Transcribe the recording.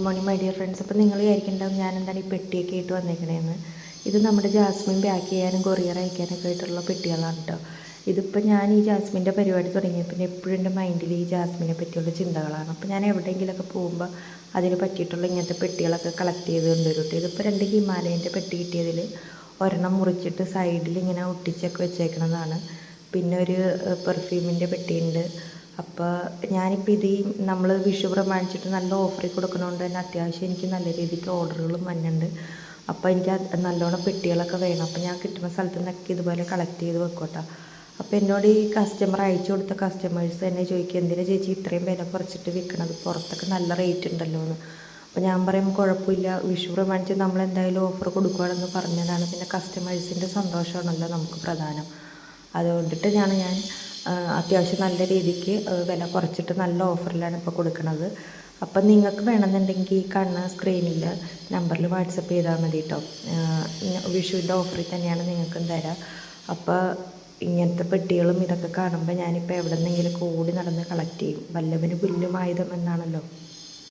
Morning my dear friends. അപ്പോൾ നിങ്ങൾ വിചാരിക്കുന്നുണ്ടാവും ഞാൻ എന്താണ് ഈ പെട്ടിയൊക്കെ ആയിട്ട് വന്നേക്കണേന്ന്. ഇത് നമ്മുടെ ജാസ്മിൻ പാക്ക് ചെയ്യാനും കൊറിയർ അയക്കാനൊക്കെ ആയിട്ടുള്ള പെട്ടികളാണ് കേട്ടോ. ഇതിപ്പോൾ ഞാൻ ഈ ജാസ്മിൻ്റെ പരിപാടി തുടങ്ങിയ പിന്നെ എപ്പോഴും എൻ്റെ മൈൻഡിൽ ഈ ജാസ്മിനെ പറ്റിയുള്ള ചിന്തകളാണ്. അപ്പോൾ ഞാൻ എവിടെയെങ്കിലുമൊക്കെ പോകുമ്പോൾ അതിന് പറ്റിയിട്ടുള്ള ഇങ്ങനത്തെ പെട്ടികളൊക്കെ കളക്ട് ചെയ്ത് കൊണ്ടുവരും. ഇതിപ്പോൾ 2 ഹിമാലയൻ്റെ പെട്ടി കിട്ടിയതിൽ ഒരെണ്ണം മുറിച്ചിട്ട് സൈഡിൽ ഇങ്ങനെ ഒട്ടിച്ചൊക്കെ വെച്ചേക്കണതാണ്. പിന്നെ ഒരു പെർഫ്യൂമിൻ്റെ പെട്ടിയുണ്ട്. അപ്പോൾ ഞാനിപ്പോൾ ഇത് നമ്മൾ വിഷു പ്രമാണിച്ചിട്ട് നല്ല ഓഫറിൽ കൊടുക്കണതുകൊണ്ട് തന്നെ അത്യാവശ്യം എനിക്ക് നല്ല രീതിക്ക് ഓർഡറുകളും വന്നുണ്ട്. അപ്പോൾ എനിക്ക് നല്ലോണം പെട്ടികളൊക്കെ വേണം. അപ്പോൾ ഞാൻ കിട്ടുന്ന സ്ഥലത്തു നിന്നൊക്കെ ഇതുപോലെ കളക്ട് ചെയ്ത് വെക്കോട്ടോ. അപ്പോൾ എന്നോട് ഈ കസ്റ്റമർ അയച്ചു കൊടുത്ത കസ്റ്റമേഴ്സ് തന്നെ ചോദിക്കും, എന്തിനാണ് ചേച്ചി ഇത്രയും വില കുറച്ചിട്ട് വിൽക്കണത്, പുറത്തൊക്കെ നല്ല റേറ്റ് ഉണ്ടല്ലോ എന്ന്. അപ്പോൾ ഞാൻ പറയും കുഴപ്പമില്ല, വിഷു പ്രമാണിച്ച് നമ്മൾ എന്തായാലും ഓഫർ കൊടുക്കുകയാണെന്ന് പറഞ്ഞതാണ്. പിന്നെ കസ്റ്റമേഴ്സിൻ്റെ സന്തോഷമാണല്ലോ നമുക്ക് പ്രധാനം. അതുകൊണ്ടിട്ട് ഞാൻ അത്യാവശ്യം നല്ല രീതിക്ക് വില കുറച്ചിട്ട് നല്ല ഓഫറിലാണ് ഇപ്പോൾ കൊടുക്കുന്നത്. അപ്പം നിങ്ങൾക്ക് വേണമെന്നുണ്ടെങ്കിൽ ഈ സ്ക്രീനിൽ നമ്പറിൽ വാട്സപ്പ് ചെയ്താൽ മതി കേട്ടോ. വിഷുവിൻ്റെ ഓഫറിൽ തന്നെയാണ് നിങ്ങൾക്കും തരാം. അപ്പോൾ ഇങ്ങനത്തെ പെട്ടികളും ഇതൊക്കെ കാണുമ്പോൾ ഞാനിപ്പോൾ എവിടെ നിന്നെങ്കിലും ഓടി നടന്ന് കളക്ട് ചെയ്യും. വല്ലവന് പുല്ലും ആയുധം എന്നാണല്ലോ.